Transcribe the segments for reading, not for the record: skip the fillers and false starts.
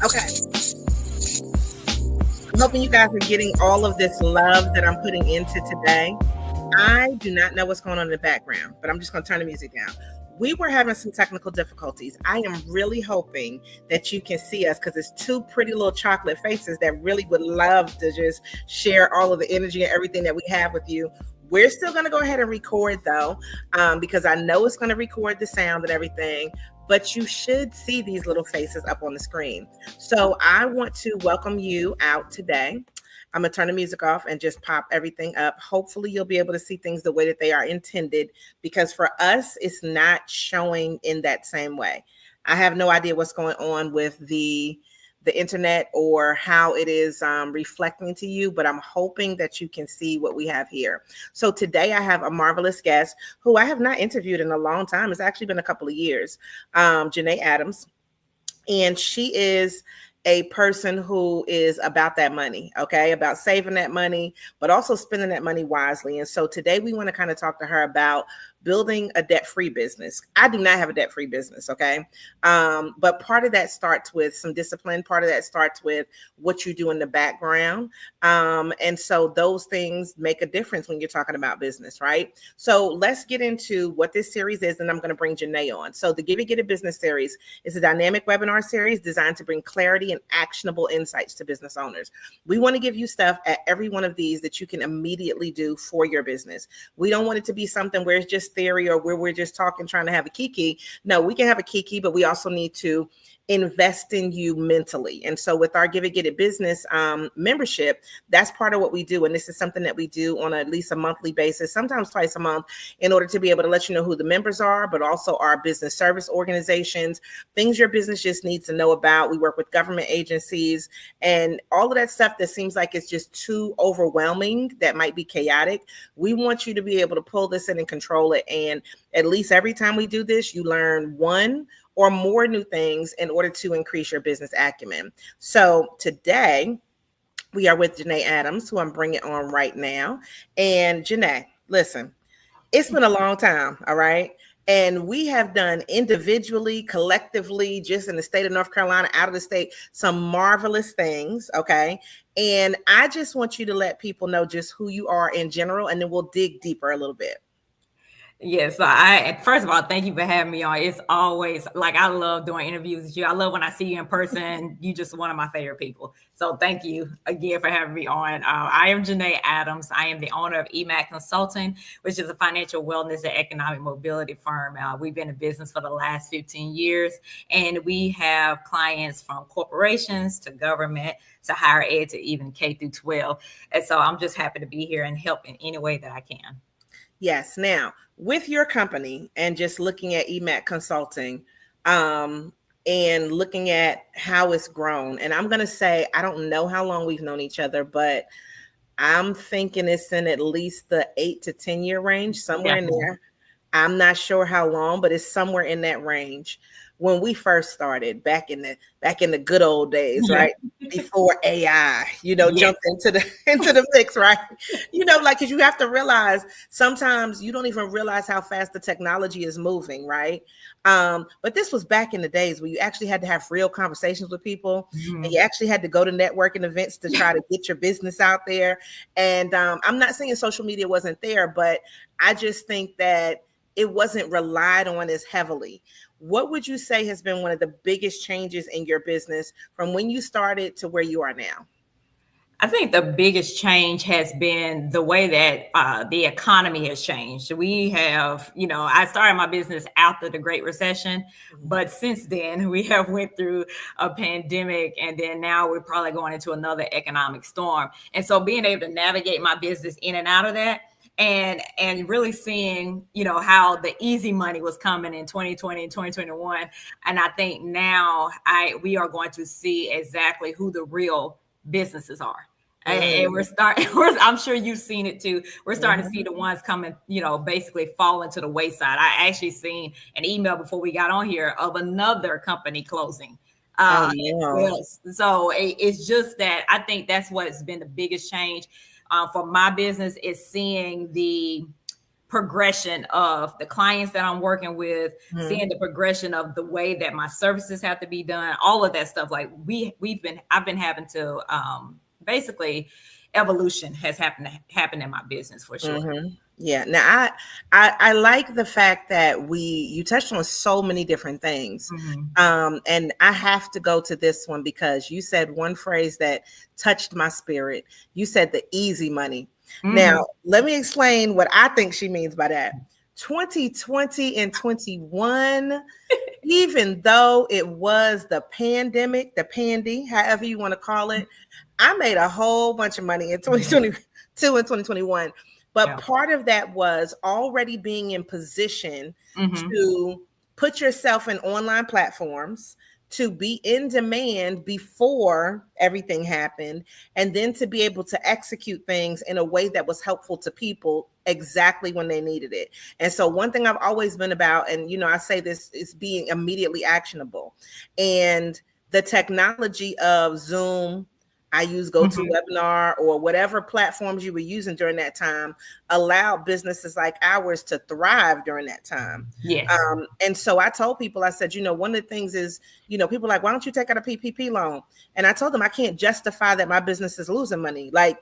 Okay. I'm hoping you guys are getting all of this love that I'm putting into today. I do not know what's going on in the background, but I'm just going to turn the music down. We were having some technical difficulties. I am really hoping that you can see us because it's two pretty little chocolate faces that really would love to just share all of the energy and everything that we have with you. We're still going to go ahead and record though, because I know it's going to record the sound and everything, but you should see these little faces up on the screen. So I want to welcome you out today. I'm going to turn the music off and just pop everything up. Hopefully you'll be able to see things the way that they are intended, because for us, it's not showing in that same way. I have no idea what's going on with the internet or how it is reflecting to you, but I'm hoping that you can see what we have here. So today I have a marvelous guest who I have not interviewed in a long time. It's actually been a couple of years, Janae Adams. And she is a person who is about that money, okay, about saving that money, but also spending that money wisely. And so today we want to kind of talk to her about building a debt-free business. I do not have a debt-free business, okay? But part of that starts with some discipline. Part of that starts with what you do in the background. And so those things make a difference when you're talking about business, right? So let's get into what this series is, and I'm going to bring Janae on. So the Give It Get It Business series is a dynamic webinar series designed to bring clarity and actionable insights to business owners. We want to give you stuff at every one of these that you can immediately do for your business. We don't want it to be something where it's just theory or where we're just talking, trying to have a kiki. No, we can have a kiki, but we also need to invest in you mentally. And so with our Give It Get It business membership, that's part of what we do. And this is something that we do on at least a monthly basis, sometimes twice a month, in order to be able to let you know who the members are, but also our business service organizations, things your business just needs to know about. We work with government agencies and all of that stuff that seems like it's just too overwhelming, that might be chaotic. We want you to be able to pull this in and control it. And at least every time we do this, you learn one or more new things in order to increase your business acumen. So today we are with Janae Adams, who I'm bringing on right now. And Janae, listen, it's been a long time, all right? And we have done individually, collectively, just in the state of North Carolina, out of the state, some marvelous things, okay? And I just want you to let people know just who you are in general, and then we'll dig deeper a little bit. Yes, so first of all, thank you for having me on. It's always like, I love doing interviews with you. I love when I see you in person. You just one of my favorite people. So thank you again for having me on. I am Janae Adams. I am the owner of EMAC Consulting, which is a financial wellness and economic mobility firm. We've been in business for the last 15 years, and we have clients from corporations to government to higher ed to even K through 12. And so I'm just happy to be here and help in any way that I can. Yes. Now, with your company and just looking at EMAC Consulting, and looking at how it's grown, and I'm going to say, I don't know how long we've known each other, but I'm thinking it's in at least the 8 to 10 year range, somewhere in there. I'm not sure how long, but it's somewhere in that range. When we first started back in the good old days, right? Before AI, jumped into the mix, right? Because you have to realize sometimes you don't even realize how fast the technology is moving, right? But this was back in the days where you actually had to have real conversations with people, and you actually had to go to networking events to try to get your business out there. And I'm not saying social media wasn't there, but I just think that it wasn't relied on as heavily. What would you say has been one of the biggest changes in your business from when you started to where you are now? I think the biggest change has been the way that the economy has changed. We have, I started my business after the Great Recession, but since then we have went through a pandemic, and then now we're probably going into another economic storm. And so being able to navigate my business in and out of that, and really seeing, how the easy money was coming in 2020 and 2021. And I think now we are going to see exactly who the real businesses are. And I'm sure you've seen it too. We're starting to see the ones coming, basically falling to the wayside. I actually seen an email before we got on here of another company closing. So it's just that I think that's what's been the biggest change for my business, is seeing the progression of the clients that I'm working with, Mhm. seeing the progression of the way that my services have to be done, all of that stuff. Like I've been having to basically evolution has happened in my business for sure. Yeah. Now I like the fact that you touched on so many different things. And I have to go to this one because you said one phrase that touched my spirit. You said the easy money. Now, let me explain what I think she means by that. 2020 and 21, even though it was the pandemic, the pandy, however you want to call it, I made a whole bunch of money in 2022 and 2021. But part of that was already being in position to put yourself in online platforms, to be in demand before everything happened, and then to be able to execute things in a way that was helpful to people exactly when they needed it. And so one thing I've always been about, and I say this, is being immediately actionable. And the technology of Zoom, I use GoToWebinar or whatever platforms you were using during that time, allow businesses like ours to thrive during that time. Yes. And so I told people, I said, one of the things is, people are like, why don't you take out a PPP loan? And I told them I can't justify that my business is losing money. Like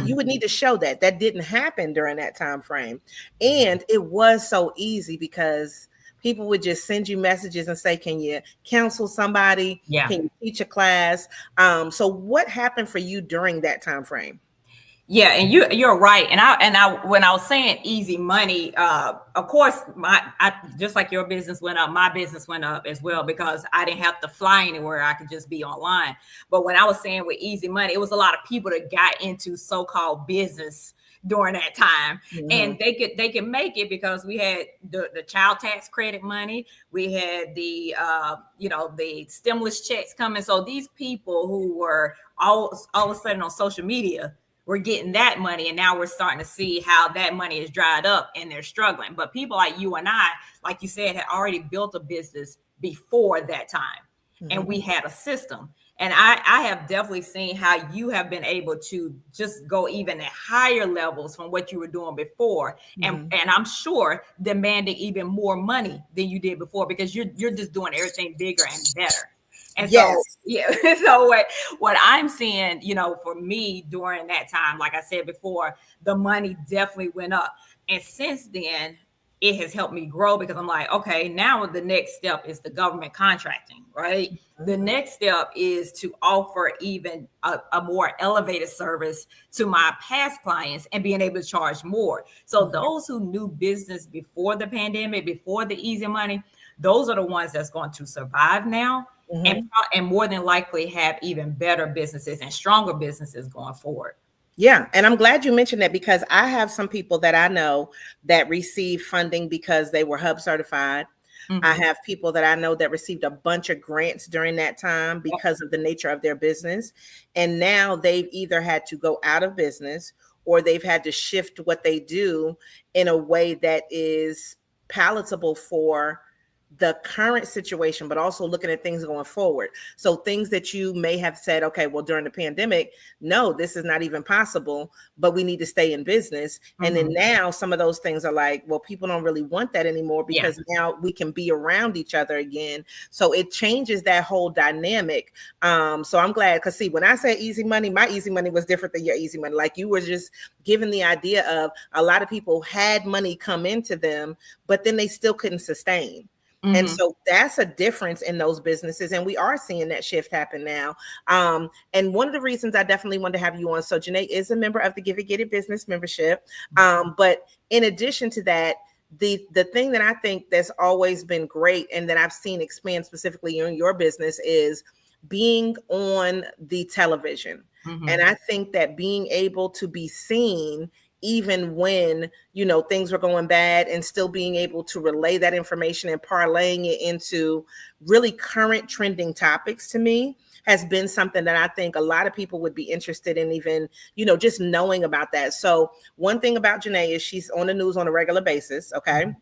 you would need to show that didn't happen during that time frame. And it was so easy because people would just send you messages and say, can you counsel somebody? Yeah. Can you teach a class? So what happened for you during that time frame? Yeah, and you're right. And I when I was saying easy money, of course, just like your business went up, my business went up as well because I didn't have to fly anywhere. I could just be online. But when I was saying with easy money, it was a lot of people that got into so-called business during that time, and they could make it because we had the child tax credit money, we had the the stimulus checks coming. So these people who were all of a sudden on social media, we're getting that money, and now we're starting to see how that money is dried up and they're struggling. But people like you and I, like you said, had already built a business before that time, and we had a system. And I have definitely seen how you have been able to just go even at higher levels from what you were doing before. And I'm sure demanding even more money than you did before because you're just doing everything bigger and better. And so, yeah, so what I'm seeing, for me during that time, like I said before, the money definitely went up. And since then, it has helped me grow because I'm like, okay, now the next step is the government contracting, right? The next step is to offer even a more elevated service to my past clients and being able to charge more. So those who knew business before the pandemic, before the easy money, those are the ones that's going to survive now. And more than likely have even better businesses and stronger businesses going forward. Yeah. And I'm glad you mentioned that because I have some people that I know that receive funding because they were HUB certified. I have people that I know that received a bunch of grants during that time because of the nature of their business. And now they've either had to go out of business or they've had to shift what they do in a way that is palatable for the current situation, but also looking at things going forward. So things that you may have said, okay, well, during the pandemic, no, this is not even possible, but we need to stay in business. And then now some of those things are like, well, people don't really want that anymore because now we can be around each other again. So it changes that whole dynamic. So I'm glad because see, when I say easy money, my easy money was different than your easy money. Like you were just given the idea of a lot of people had money come into them, but then they still couldn't sustain. And so that's a difference in those businesses. And we are seeing that shift happen now. And one of the reasons I definitely wanted to have you on, so Janae is a member of the Give It Get It business membership. But in addition to that, the thing that I think that's always been great and that I've seen expand specifically in your business is being on the television. And I think that being able to be seen even when, things were going bad and still being able to relay that information and parlaying it into really current trending topics to me has been something that I think a lot of people would be interested in even, just knowing about that. So one thing about Janae is she's on the news on a regular basis. Okay.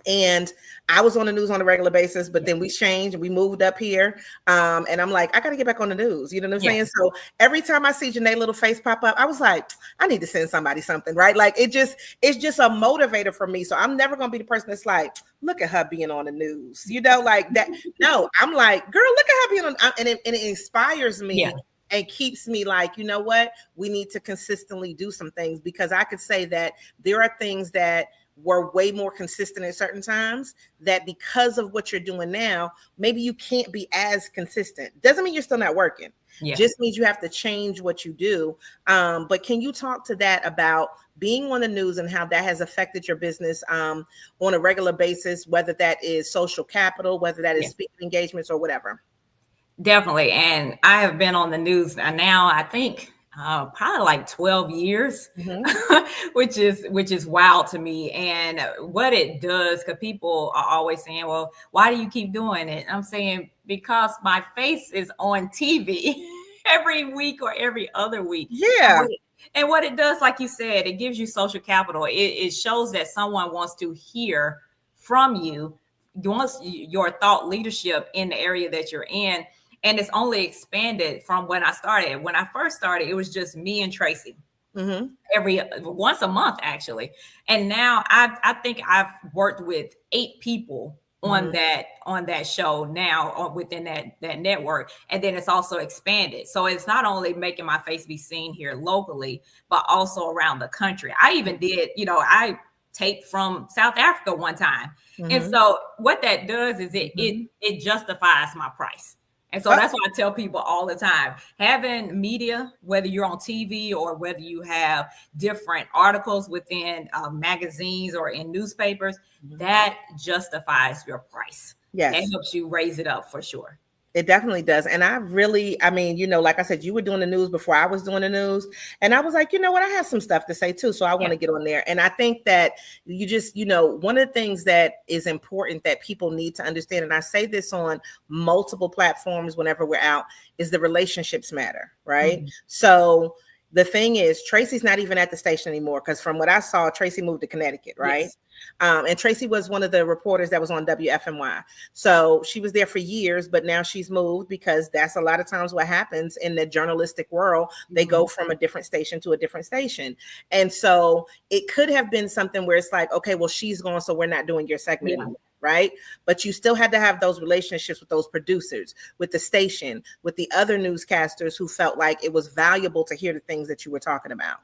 And I was on the news on a regular basis, but then we changed and we moved up here. And I'm like, I got to get back on the news. You know what I'm saying? So every time I see Janae little face pop up, I was like, I need to send somebody something, right? Like it's just a motivator for me. So I'm never going to be the person that's like, look at her being on the news, you know, like that. No, I'm like, girl, look at her being on, and it inspires me. And keeps me like, you know what, we need to consistently do some things, because I could say that there are things that were way more consistent at certain times that because of what you're doing now, maybe you can't be as consistent. Doesn't mean you're still not working. Just means you have to change what you do. But can you talk to that about being on the news and how that has affected your business on a regular basis, whether that is social capital, whether that is speaking engagements or whatever? Definitely. And I have been on the news now, I think probably like 12 years, which is wild to me. And what it does, because people are always saying, well, why do you keep doing it? I'm saying, because my face is on TV every week or every other week. And what it does, like you said, it gives you social capital. It shows that someone wants to hear from you, wants your thought leadership in the area that you're in. And it's only expanded from when I started. When I first started, it was just me and Tracy once a month, actually. And now I think I've worked with 8 people on that show now within that network. And then it's also expanded. So it's not only making my face be seen here locally, but also around the country. I even did, I taped from South Africa one time. And so what that does is it justifies my price. And so that's why I tell people all the time, having media, whether you're on TV or whether you have different articles within magazines or in newspapers, that justifies your price. That helps you raise it up for sure. It definitely does. And I mean, like I said, you were doing the news before I was doing the news. And I was like, you know what, I have some stuff to say too. So I want to get on there. And I think that you just, one of the things that is important that people need to understand, and I say this on multiple platforms whenever we're out, is the relationships matter, right? So the thing is, Tracy's not even at the station anymore, because from what I saw, Tracy moved to Connecticut, right? And Tracy was one of the reporters that was on WFMY. So she was there for years, but now she's moved, because that's a lot of times what happens in the journalistic world. They go from a different station to a different station. And so it could have been something where it's like, okay, well, she's gone, so we're not doing your segment anymore. Right? But you still had to have those relationships with those producers, with the station, with the other newscasters who felt like it was valuable to hear the things that you were talking about.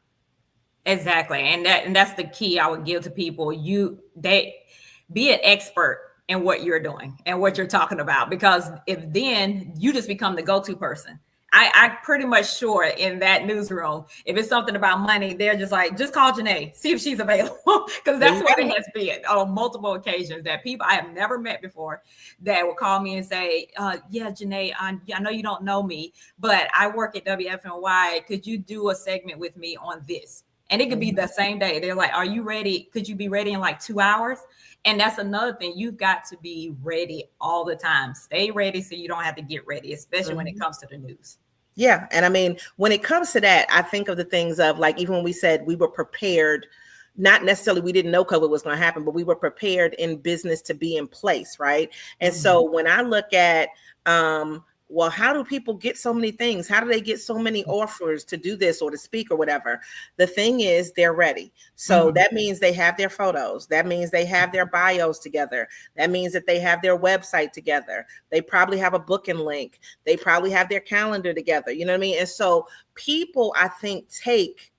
Exactly. And that's the key I would give to people. They be an expert in what you're doing and what you're talking about, because if then you just become the go-to person. I'm pretty much sure in that newsroom, if it's something about money, they're just like, just call Janae, see if she's available. Because that's what it has been on multiple occasions, that people I have never met before that will call me and say, yeah, Janae, I know you don't know me, but I work at WFNY. Could you do a segment with me on this? And it could be the same day. They're like, are you ready? Could you be ready in like 2 hours? And that's another thing. You've got to be ready all the time. Stay ready so you don't have to get ready, especially when it comes to the news. Yeah. And I mean, when it comes to that, I think of the things of like, even when we said we were prepared, not necessarily we didn't know COVID was going to happen, but we were prepared in business to be in place. Right. And so when I look at, well, how do people get so many things? How do they get so many offers to do this or to speak or whatever? The thing is, they're ready. So that means they have their photos. That means they have their bios together. That means that they have their website together. They probably have a booking link. They probably have their calendar together. You know what I mean? And so people, I think, take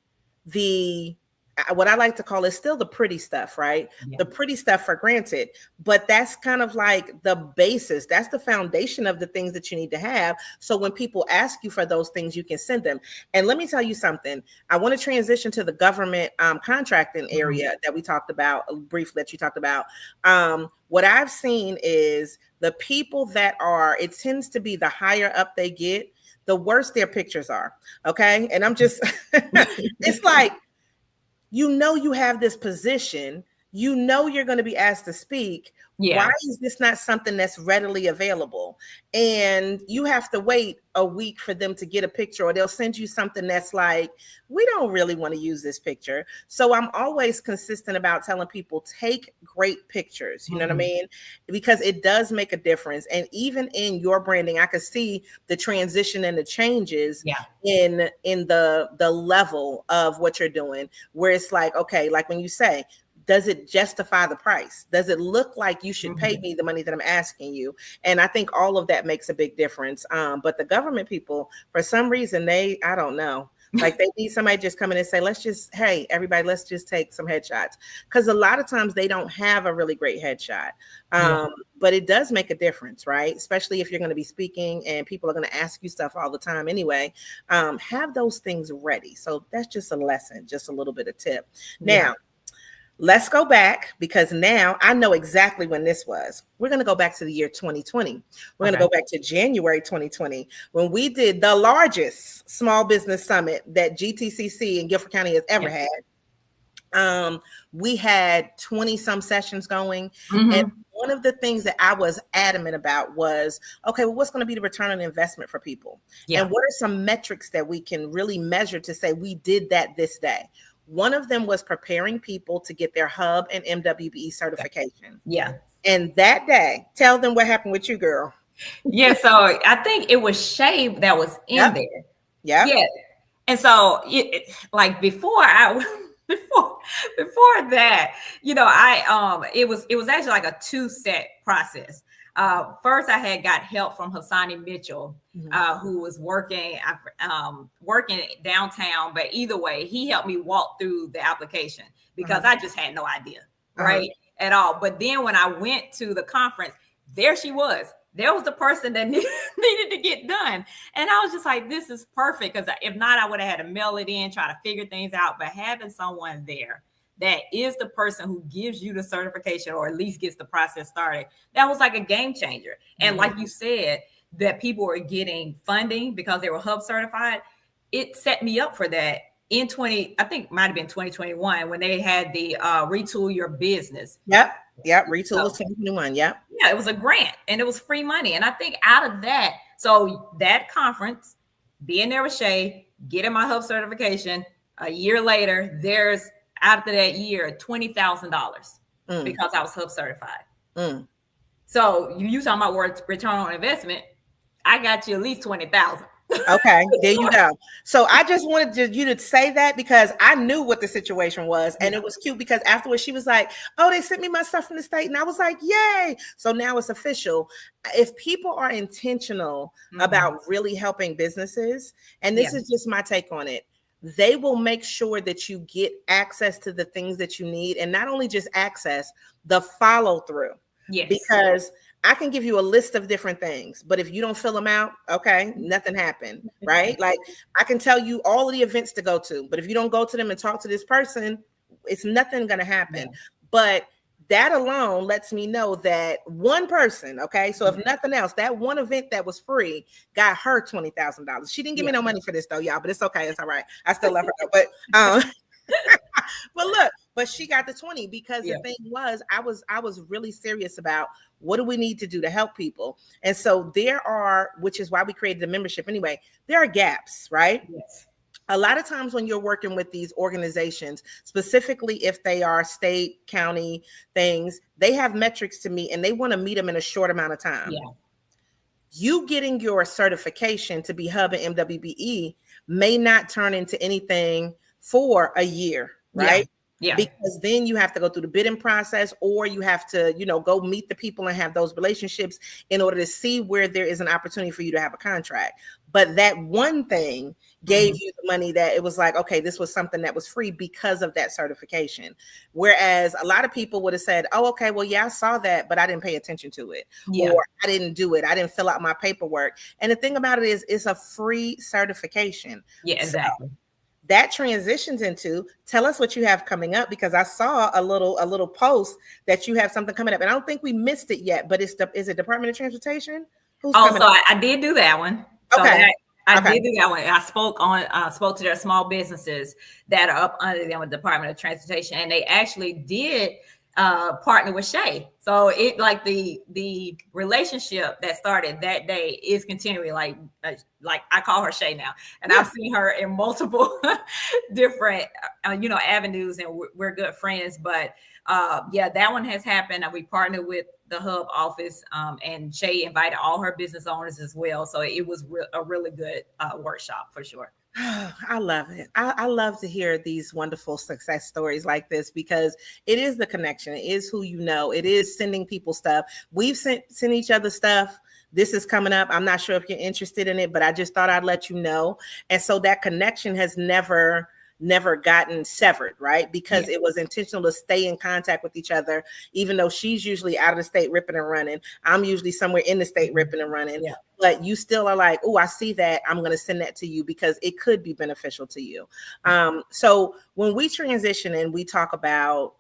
what I like to call is still the pretty stuff, right? Yeah. The pretty stuff for granted, but that's kind of like the basis. That's the foundation of the things that you need to have. So when people ask you for those things, you can send them. And let me tell you something. I want to transition to the government contracting area that we talked about briefly, that you talked about. What I've seen is the people that it tends to be the higher up they get, the worse their pictures are. Okay. And I'm just, it's like, you have this position, you know you're going to be asked to speak. Yeah. Why is this not something that's readily available? And you have to wait a week for them to get a picture, or they'll send you something that's like, we don't really want to use this picture. So I'm always consistent about telling people, take great pictures. You know what I mean? Because it does make a difference. And even in your branding, I could see the transition and the changes in the level of what you're doing, where it's like, okay, like when you say, does it justify the price? Does it look like you should pay me the money that I'm asking you? And I think all of that makes a big difference. But the government people, for some reason, I don't know. Like they need somebody just come in and say, hey, everybody, let's just take some headshots. Because a lot of times they don't have a really great headshot. But it does make a difference, right? Especially if you're going to be speaking and people are going to ask you stuff all the time anyway. Have those things ready. So that's just a lesson, just a little bit of tip. Now, let's go back, because now I know exactly when this was. We're going to go back to the year 2020. We're going to go back to January 2020, when we did the largest small business summit that GTCC in Guilford County has ever had. We had 20 some sessions going. And one of the things that I was adamant about was, okay, well, what's going to be the return on investment for people? And what are some metrics that we can really measure to say we did that this day? One of them was preparing people to get their Hub and MWBE certification. And that day, tell them what happened with you, girl. So I think it was Shay that was in there. Yeah. And so like before that, it was actually like a 2-step process. First, I had got help from Hassani Mitchell, who was working downtown. But either way, he helped me walk through the application, because I just had no idea, right, at all. But then when I went to the conference, there she was. There was the person that needed to get done. And I was just like, this is perfect. Because if not, I would have had to mail it in, try to figure things out. But having someone there that is the person who gives you the certification, or at least gets the process started, that was like a game changer. And like you said, that people were getting funding because they were Hub certified. It set me up for that in I think it might have been 2021, when they had the Retool Your Business. Retool was 2021. Yeah, it was a grant and it was free money. And I think out of that, so that conference, being there with Shay, getting my Hub certification, a year later, there's after that year, $20,000 because I was Hub certified. So you talking about return on investment? I got you at least 20,000. Okay, there you go. So I just wanted you to say that, because I knew what the situation was, and it was cute, because afterwards she was like, "Oh, they sent me my stuff from the state," and I was like, "Yay!" So now it's official. If people are intentional about really helping businesses, and this is just my take on it, they will make sure that you get access to the things that you need, and not only just access, the follow through. Because I can give you a list of different things, but if you don't fill them out, okay, nothing happened, right? Like I can tell you all of the events to go to, but if you don't go to them and talk to this person, it's nothing going to happen. But that alone lets me know that one person, okay, so if nothing else, that one event that was free got her $20,000. She didn't give me no money for this though, y'all, but it's okay. It's all right. I still love her, but but look, but she got the 20, because the thing was, I was really serious about what do we need to do to help people. And so which is why we created the membership anyway, there are gaps, right? A lot of times when you're working with these organizations, specifically if they are state, county things, they have metrics to meet and they want to meet them in a short amount of time. You getting your certification to be Hub and MWBE may not turn into anything for a year, right? Because then you have to go through the bidding process, or you have to, go meet the people and have those relationships in order to see where there is an opportunity for you to have a contract. But that one thing gave you the money that it was like, okay, this was something that was free because of that certification. Whereas a lot of people would have said, oh, okay, well, yeah, I saw that, but I didn't pay attention to it. Or I didn't do it. I didn't fill out my paperwork. And the thing about it is, it's a free certification. Exactly. So that transitions into, tell us what you have coming up, because I saw a little post that you have something coming up, and I don't think we missed it yet, but is it Department of Transportation? I did do that one. Okay. I did do that one. I spoke to their small businesses that are up under them with the Department of Transportation, and they actually did partner with Shay. So it like the relationship that started that day is continuing. Like I call her Shay now, and I've seen her in multiple different avenues, and we're good friends. But that one has happened. We partnered with the Hub office, and Shay invited all her business owners as well. So it was a really good workshop for sure. I love it. I love to hear these wonderful success stories like this, because it is the connection. It is who you know. It is sending people stuff. We've sent each other stuff. This is coming up. I'm not sure if you're interested in it, but I just thought I'd let you know. And so that connection has never gotten severed, right? Because it was intentional to stay in contact with each other, even though she's usually out of the state ripping and running. I'm usually somewhere in the state ripping and running. Yeah. But you still are like, oh, I see that. I'm going to send that to you because it could be beneficial to you. So when we transition and we talk about,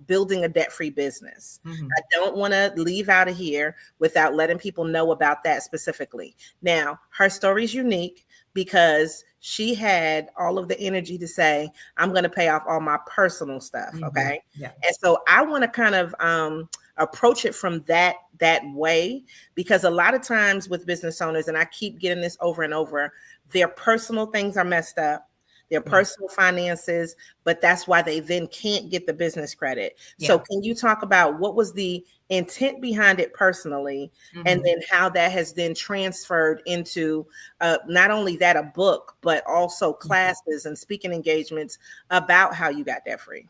building a debt-free business, I don't want to leave out of here without letting people know about that specifically. Now, her story is unique because she had all of the energy to say, I'm going to pay off all my personal stuff. Okay. Yeah. And so I want to kind of approach it from that way, because a lot of times with business owners, and I keep getting this over and over, their personal things are messed up, their personal finances, but that's why they then can't get the business credit. Yeah. So can you talk about what was the intent behind it personally, and then how that has then transferred into not only that, a book, but also classes and speaking engagements about how you got debt free?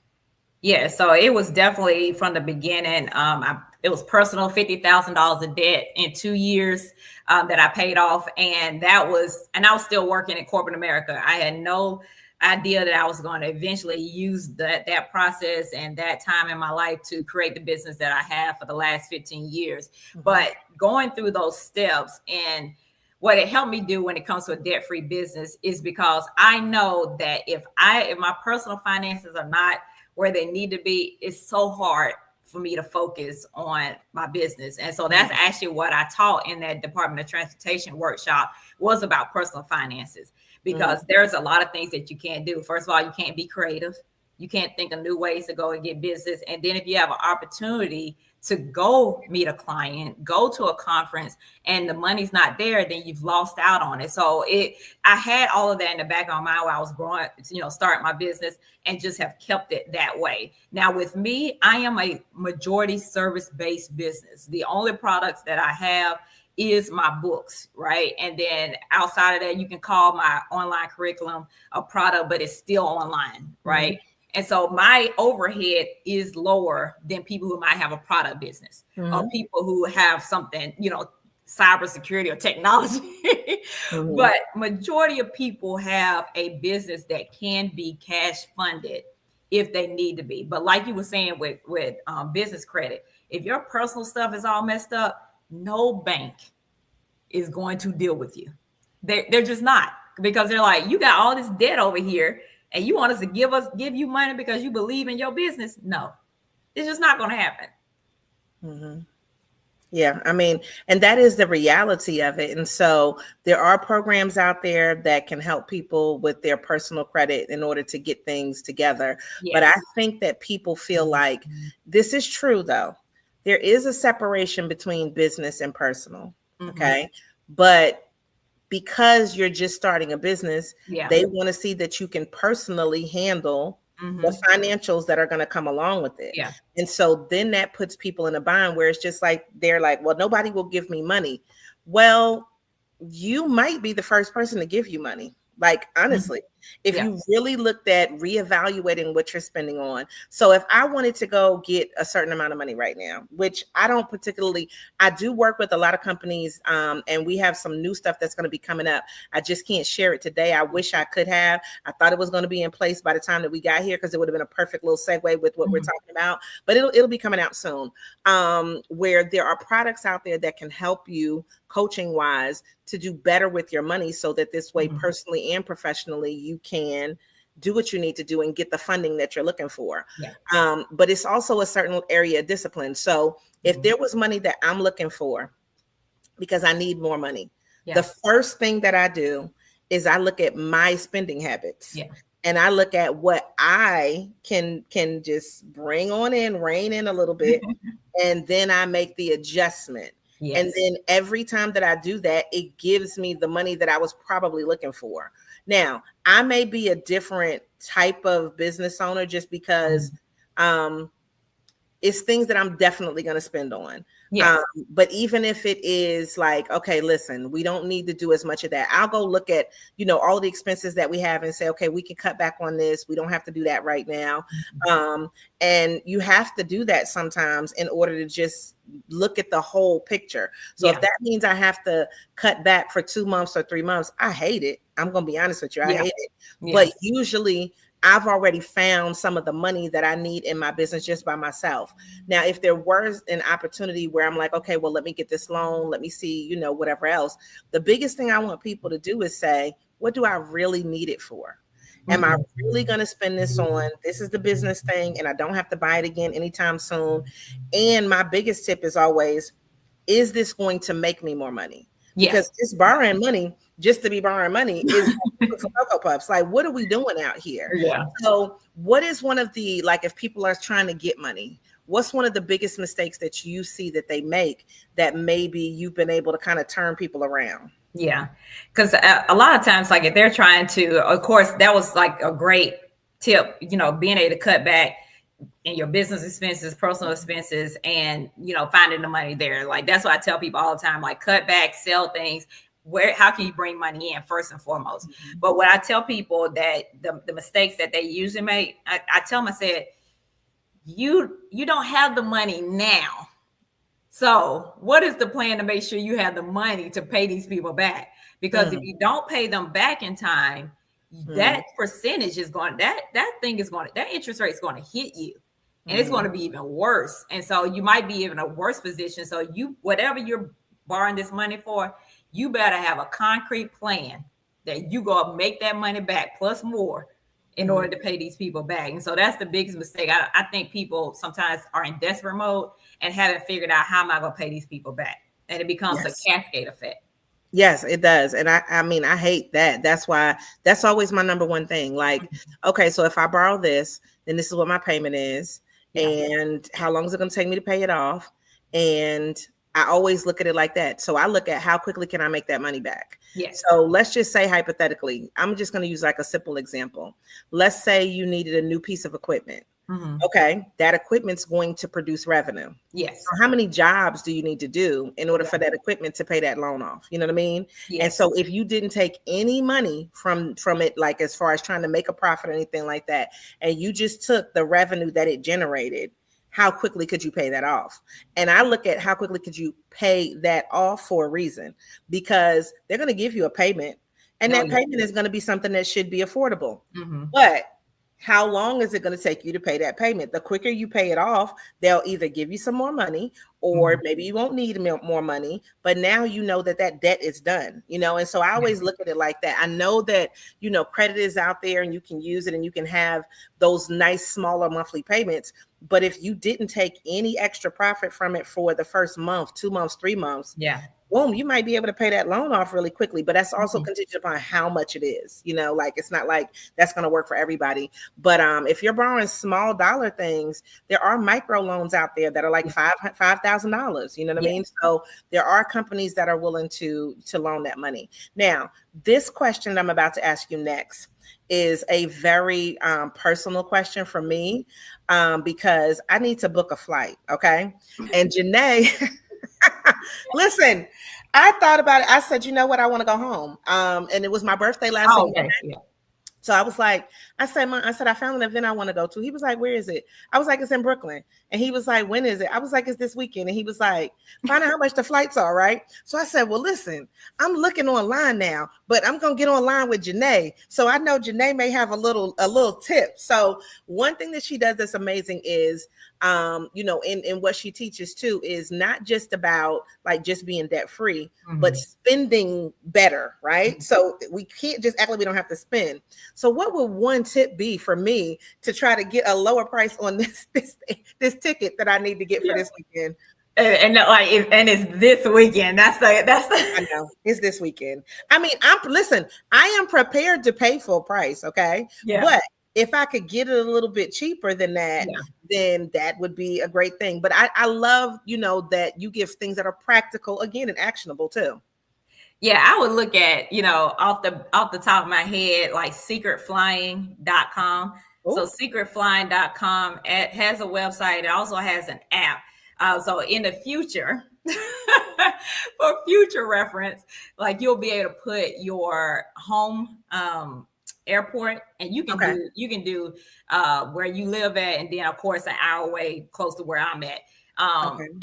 Yeah, so it was definitely from the beginning. It was personal, $50,000 of debt in 2 years that I paid off, and I was still working in corporate America. I had no idea that I was going to eventually use that process and that time in my life to create the business that I have for the last 15 years. But going through those steps, and what it helped me do when it comes to a debt-free business is because I know that if my personal finances are not where they need to be, it's so hard for me to focus on my business. And so that's actually what I taught in that Department of Transportation workshop, was about personal finances, because there's a lot of things that you can't do. First of all, you can't be creative. You can't think of new ways to go and get business. And then if you have an opportunity to go meet a client, go to a conference, and the money's not there, then you've lost out on it. So I had all of that in the back of my mind while I was growing, starting my business, and just have kept it that way. Now with me, I am a majority service-based business. The only products that I have is my books, right? And then outside of that, you can call my online curriculum a product, but it's still online, right? And so my overhead is lower than people who might have a product business, or people who have something, cybersecurity or technology. But majority of people have a business that can be cash funded if they need to be. But like you were saying with business credit, if your personal stuff is all messed up, no bank is going to deal with you. They're just not, because they're like, you got all this debt over here, and you want us to give you money because you believe in your business? No, it's just not going to happen. Yeah, I mean, and that is the reality of it. And so there are programs out there that can help people with their personal credit in order to get things together. Yes. But I think that people feel like this is true, though. There is a separation between business and personal. Okay. But because you're just starting a business, they want to see that you can personally handle the financials that are going to come along with it. Yeah. And so then that puts people in a bind where it's just like, they're like, well, nobody will give me money. Well, you might be the first person to give you money. Like, honestly, if you really looked at reevaluating what you're spending on. So if I wanted to go get a certain amount of money right now, which I don't particularly, I do work with a lot of companies, and we have some new stuff that's going to be coming up. I just can't share it today. I wish I could have. I thought it was going to be in place by the time that we got here, because it would have been a perfect little segue with what we're talking about, but it'll be coming out soon, where there are products out there that can help you coaching wise to do better with your money, so that this way, personally and professionally, you can do what you need to do and get the funding that you're looking for. Yeah. But it's also a certain area of discipline. So if there was money that I'm looking for because I need more money, the first thing that I do is I look at my spending habits. Yeah. and I look at what I can just bring on in, rein in a little bit, and then I make the adjustment. Yes. And then every time that I do that, it gives me the money that I was probably looking for. Now, I may be a different type of business owner just because it's things that I'm definitely going to spend on. Yes. But even if it is like, okay, listen, we don't need to do as much of that. I'll go look at, all the expenses that we have and say, okay, we can cut back on this. We don't have to do that right now. And you have to do that sometimes in order to just look at the whole picture. So if that means I have to cut back for 2 months or 3 months, I hate it. I'm going to be honest with you. I hate it. But usually I've already found some of the money that I need in my business just by myself. Now, if there was an opportunity where I'm like, okay, well, let me get this loan, let me see, whatever else. The biggest thing I want people to do is say, what do I really need it for? Am I really going to spend this on? This is the business thing, and I don't have to buy it again anytime soon. And my biggest tip is always, is this going to make me more money? Because just borrowing money just to be borrowing money is Cocoa Puffs. Like, what are we doing out here? Yeah. So what is one of the, like, if people are trying to get money, what's one of the biggest mistakes that you see that they make that maybe you've been able to kind of turn people around? Yeah. Because a lot of times, like if they're trying to, of course, that was like a great tip, being able to cut back in your business expenses, personal expenses, and, finding the money there. Like, that's what I tell people all the time, like cut back, sell things. How can you bring money in first and foremost? But what I tell people that the mistakes that they usually make, I tell them, I said, you don't have the money now. So what is the plan to make sure you have the money to pay these people back? Because if you don't pay them back in time, that percentage is going, that interest rate is going to hit you, and it's going to be even worse. And so you might be in a worse position. So whatever you're borrowing this money for, you better have a concrete plan that you go make that money back plus more in order to pay these people back. And so that's the biggest mistake. I think people sometimes are in desperate mode and haven't figured out, how am I going to pay these people back? And it becomes a cascade effect. Yes, it does. And I mean, I hate that. That's why that's always my number one thing. Like, okay, so if I borrow this, then this is what my payment is. And how long is it going to take me to pay it off? And I always look at it like that. So I look at how quickly can I make that money back? Yes. So let's just say hypothetically, I'm just going to use like a simple example. Let's say you needed a new piece of equipment. Okay, that equipment's going to produce revenue. Yes. So how many jobs do you need to do in order for that equipment to pay that loan off? You know what I mean? Yes. And so if you didn't take any money from it, like as far as trying to make a profit or anything like that, and you just took the revenue that it generated, how quickly could you pay that off? And I look at how quickly could you pay that off for a reason, because they're going to give you a payment, and that payment is going to be something that should be affordable. But how long is it going to take you to pay that payment? The quicker you pay it off, they'll either give you some more money, or maybe you won't need more money, but now you know that debt is done, and so I always look at it like that. I know that, credit is out there and you can use it and you can have those nice smaller monthly payments, but if you didn't take any extra profit from it for the first month, 2 months, 3 months, boom, you might be able to pay that loan off really quickly, but that's also contingent upon how much it is, like, it's not like that's going to work for everybody. But if you're borrowing small dollar things, there are micro loans out there that are like $5,000, you know what I mean? So there are companies that are willing to loan that money. Now, this question I'm about to ask you next is a very personal question for me, because I need to book a flight, okay? And Janae, listen, I thought about it. I said, you know what? I want to go home. And it was my birthday last week. Okay. So I was like, I said, I found an event I want to go to. He was like, where is it? I was like, it's in Brooklyn. And he was like, when is it? I was like, it's this weekend. And he was like, find out how much the flights are, right? So I said, well, listen, I'm looking online now, but I'm going to get online with Janae. So I know Janae may have a little tip. So one thing that she does that's amazing is, in what she teaches too, is not just about like just being debt free, but spending better, right? So we can't just act like we don't have to spend. So what would one tip be for me to try to get a lower price on this ticket that I need to get for this weekend? and it's this weekend. That's the I know it's this weekend. I mean, I am prepared to pay full price, okay? Yeah. But if I could get it a little bit cheaper than that, Yeah. then that would be a great thing. But I love, that you give things that are practical again and actionable too. Yeah, I would look at, off the top of my head, like secretflying.com. So Ooh. secretflying.com, it has a website. It also has an app. So in the future, for future reference, like you'll be able to put your home airport, and you can Okay. do where you live at, and then of course an hour away close to where I'm at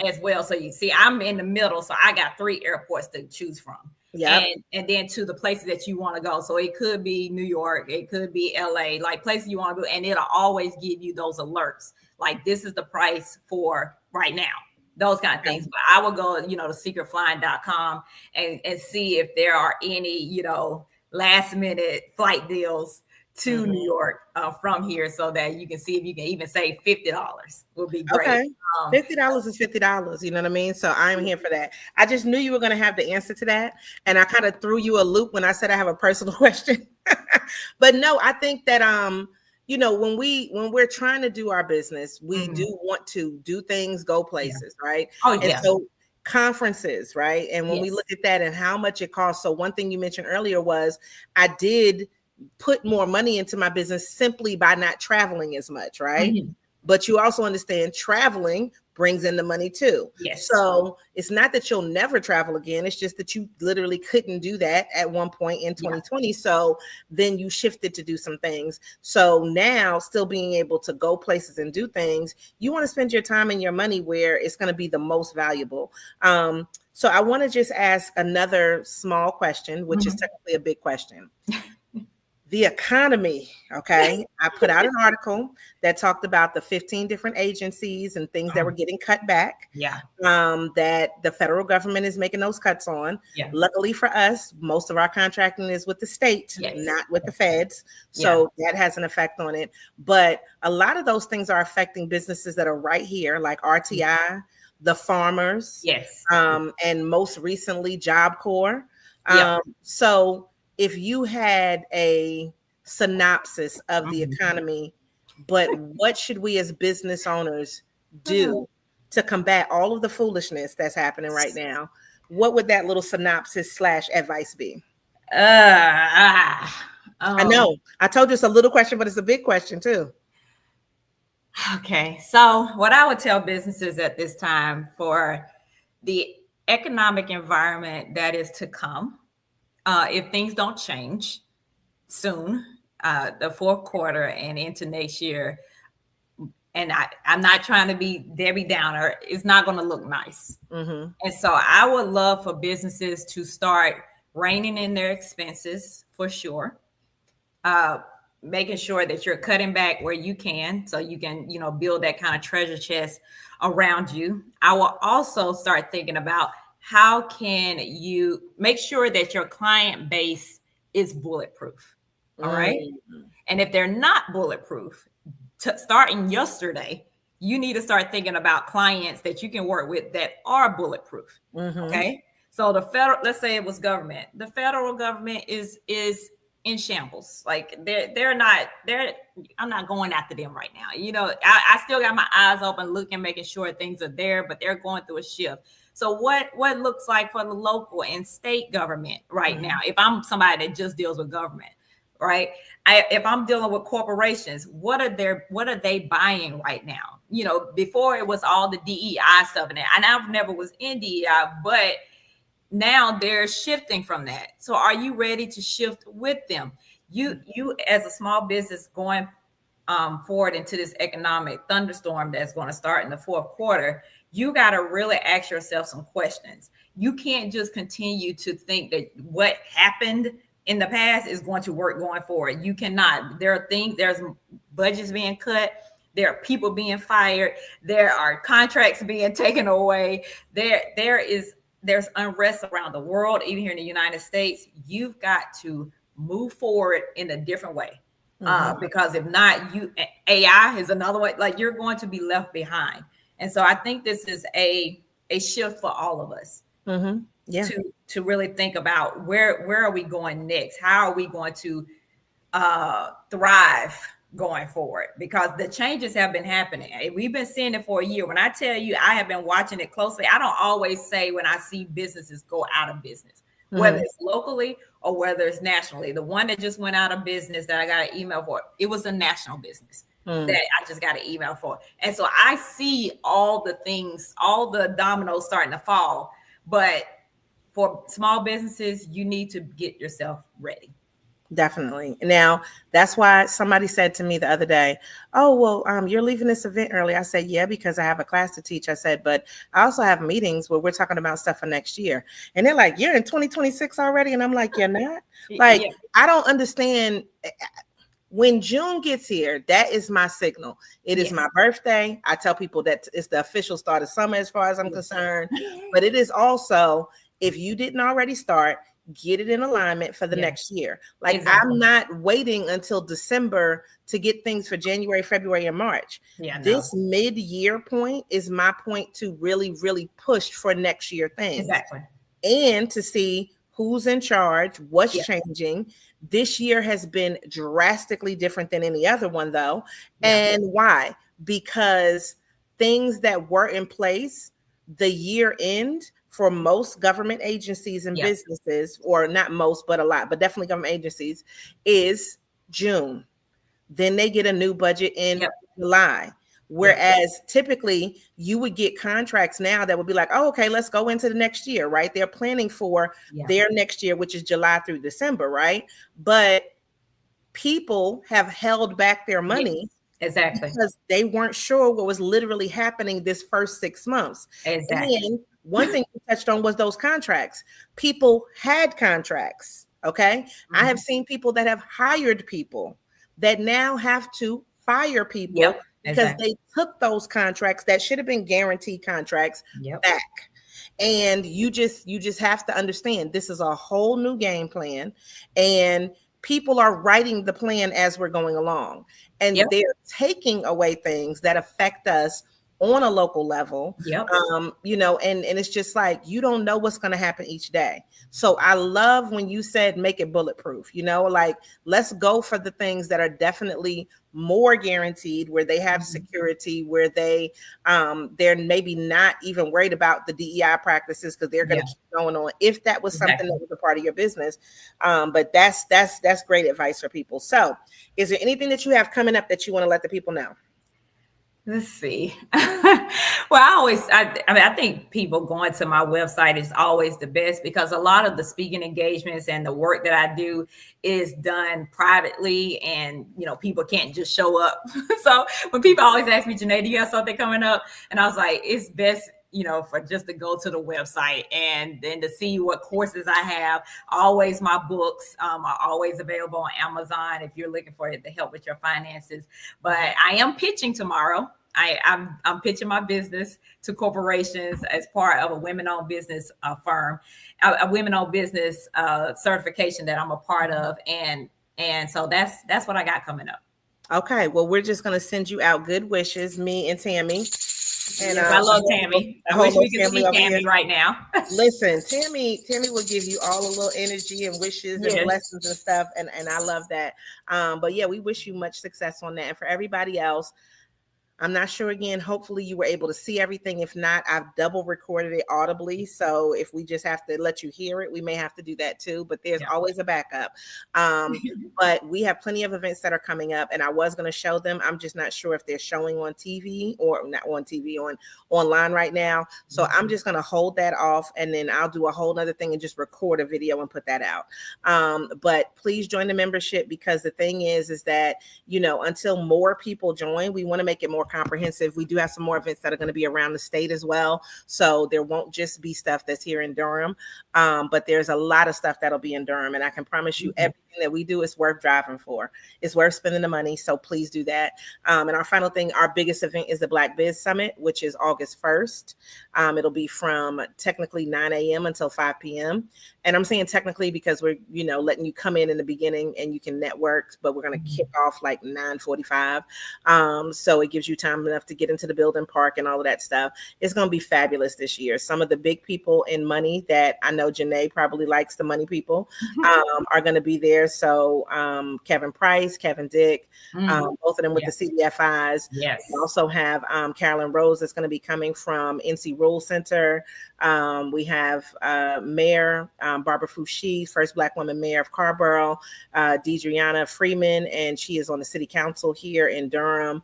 as well. So you see, I'm in the middle, so I got 3 airports to choose from. Yeah. And then to the places that you want to go. So it could be New York, it could be LA, like places you want to go, and it'll always give you those alerts. Like this is the price for right now, those kind of things. But I will go, to secretflying.com and see if there are any, last minute flight deals to New York from here, so that you can see if you can even save $50 would be great. Okay. $50 is $50. You know what I mean? So I'm here for that. I just knew you were going to have the answer to that. And I kind of threw you a loop when I said I have a personal question. But no, I think that, when we're trying to do our business, we do want to do things, go places, right? Oh, yeah. And so conferences, right? And when we look at that and how much it costs. So one thing you mentioned earlier was I did put more money into my business simply by not traveling as much, right? But you also understand traveling brings in the money too. Yes. So it's not that you'll never travel again. It's just that you literally couldn't do that at one point in 2020. So then you shifted to do some things. So now, still being able to go places and do things, you want to spend your time and your money where it's going to be the most valuable. So I want to just ask another small question, which is technically a big question. The economy, okay? I put out an article that talked about the 15 different agencies and things that were getting cut back. Yeah. That the federal government is making those cuts on. Yeah. Luckily for us, most of our contracting is with the state, not with the feds. So that has an effect on it. But a lot of those things are affecting businesses that are right here, like RTI, the farmers, and most recently Job Corps. So if you had a synopsis of the economy, but what should we as business owners do to combat all of the foolishness that's happening right now? What would that little synopsis / advice be? I know. I told you it's a little question, but it's a big question too. Okay. So what I would tell businesses at this time, for the economic environment that is to come, if things don't change soon, the fourth quarter and into next year, and I'm not trying to be Debbie Downer, it's not going to look nice. And so I would love for businesses to start reining in their expenses for sure, making sure that you're cutting back where you can, so you can, build that kind of treasure chest around you. I will also start thinking about how can you make sure that your client base is bulletproof? All right. And if they're not bulletproof, starting yesterday, you need to start thinking about clients that you can work with that are bulletproof. Okay. So let's say it was government. The federal government is in shambles. Like I'm not going after them right now. I still got my eyes open, looking, making sure things are there, but they're going through a shift. So what looks like for the local and state government right now, if I'm somebody that just deals with government, right? If I'm dealing with corporations, what are they buying right now? Before it was all the DEI stuff, and I never was in DEI, but now they're shifting from that. So are you ready to shift with them? You as a small business going forward into this economic thunderstorm that's going to start in the fourth quarter, you got to really ask yourself some questions. You can't just continue to think that what happened in the past is going to work going forward. You cannot. There's budgets being cut. There are people being fired. There are contracts being taken away. There's unrest around the world, even here in the United States. You've got to move forward in a different way. Because if not, AI is another way, like you're going to be left behind. And so I think this is a a shift for all of us. Mm-hmm. Yeah. To really think about where are we going next? How are we going to thrive going forward? Because the changes have been happening. We've been seeing it for a year. When I tell you I have been watching it closely, I don't always say when I see businesses go out of business, whether it's locally or whether it's nationally. The one that just went out of business that I got an email for, it was a national business that I just got an email for. And so I see all the things, all the dominoes starting to fall. But for small businesses, you need to get yourself ready. Definitely. Now, that's why somebody said to me the other day, oh, well, you're leaving this event early. I said, yeah, because I have a class to teach. I said, but I also have meetings where we're talking about stuff for next year. And they're like, you're in 2026 already? And I'm like, you're not? Like, yeah. I don't understand. When June gets here, that is my signal. It is my birthday. I tell people that it's the official start of summer as far as I'm concerned. But it is also, if you didn't already start, get it in alignment for the next year. Like I'm not waiting until December to get things for January, February, and March. This mid-year point is my point to really, really push for next year things. Exactly. And to see who's in charge, what's changing. This year has been drastically different than any other one, though. And why? Because things that were in place, the year end for most government agencies and businesses, or not most, but a lot, but definitely government agencies, is June. Then they get a new budget in July. Whereas typically you would get contracts now that would be like, oh, okay, let's go into the next year, right? They're planning for their next year, which is July through December, right? But people have held back their money. Exactly. Because they weren't sure what was literally happening this first 6 months. Exactly. And one thing you touched on was those contracts. People had contracts, okay? I have seen people that have hired people that now have to fire people because they took those contracts that should have been guaranteed contracts back. And you just have to understand this is a whole new game plan, and people are writing the plan as we're going along, and they're taking away things that affect us on a local level. And it's just like, you don't know what's going to happen each day. So I love when you said, make it bulletproof, like, let's go for the things that are definitely more guaranteed, where they have security, where they're maybe not even worried about the DEI practices, because they're going to keep going on, if that was something that was a part of your business. But that's great advice for people. So is there anything that you have coming up that you want to let the people know? Let's see. Well, I think people going to my website is always the best, because a lot of the speaking engagements and the work that I do is done privately, and people can't just show up. So when people always ask me, Janae, do you have something coming up? And I was like, it's best for just to go to the website and then to see what courses I have. Always my books are always available on Amazon if you're looking for it to help with your finances. But I am pitching tomorrow. I'm pitching my business to corporations as part of a women-owned business firm, a women-owned business certification that I'm a part of. And so that's what I got coming up. Okay. Well, we're just going to send you out good wishes, me and Tammy. And I love Tammy. I wish we could see Tammy right now. Listen, Tammy will give you all a little energy and wishes and blessings and stuff. And I love that. But yeah, we wish you much success on that. And for everybody else, I'm not sure, again, hopefully you were able to see everything. If not, I've double recorded it audibly. So if we just have to let you hear it, we may have to do that too, but there's always a backup. But we have plenty of events that are coming up, and I was going to show them. I'm just not sure if they're showing on TV or not on TV, online right now. So I'm just going to hold that off, and then I'll do a whole nother thing and just record a video and put that out. But please join the membership, because the thing is that, until more people join, we want to make it more comprehensive. We do have some more events that are going to be around the state as well. So there won't just be stuff that's here in Durham, but there's a lot of stuff that'll be in Durham. And I can promise you, every that we do is worth driving for. It's worth spending the money. So please do that. And our final thing, our biggest event is the Black Biz Summit, which is August 1st. It'll be from technically 9 a.m. until 5 p.m. And I'm saying technically because we're, letting you come in the beginning and you can network, but we're going to kick off like 9:45. So it gives you time enough to get into the building, park, and all of that stuff. It's going to be fabulous this year. Some of the big people in money that I know Janae probably likes, the money people, are going to be there. So Kevin Price, Kevin Dick, both of them with the CDFIs. Yes. We also have Carolyn Rose that's going to be coming from NC Rule Center. We have Mayor Barbara Foushee, first Black woman mayor of Carborough, Deidreana Freeman, and she is on the city council here in Durham.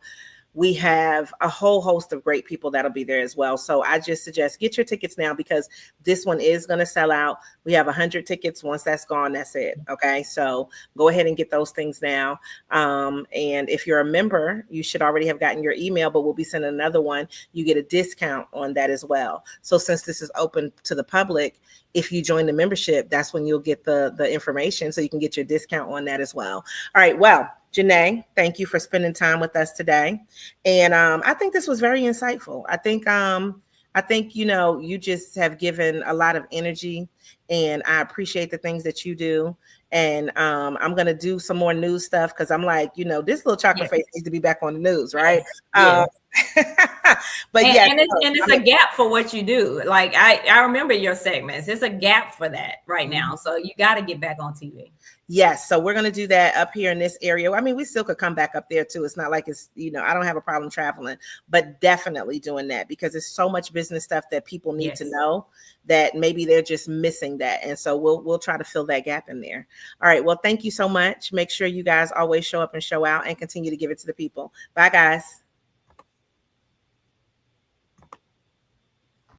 We have a whole host of great people that'll be there as well. So I just suggest get your tickets now because this one is going to sell out. We have 100 tickets. Once that's gone, that's it. Okay. So go ahead and get those things now. And if you're a member, you should already have gotten your email, but we'll be sending another one. You get a discount on that as well. So since this is open to the public, if you join the membership, that's when you'll get the information so you can get your discount on that as well. All right. Well, Janae, thank you for spending time with us today. And I think this was very insightful. I think, you just have given a lot of energy and I appreciate the things that you do. And I'm going to do some more news stuff because I'm like, this little chocolate face needs to be back on the news, right? Yes. But and it's a gap for what you do. Like I remember your segments. It's a gap for that right now. So you got to get back on TV. Yes. So we're going to do that up here in this area. I mean, we still could come back up there too. It's not like it's, I don't have a problem traveling, but definitely doing that because there's so much business stuff that people need to know that maybe they're just missing that. And so we'll try to fill that gap in there. All right. Well, thank you so much. Make sure you guys always show up and show out and continue to give it to the people. Bye, guys.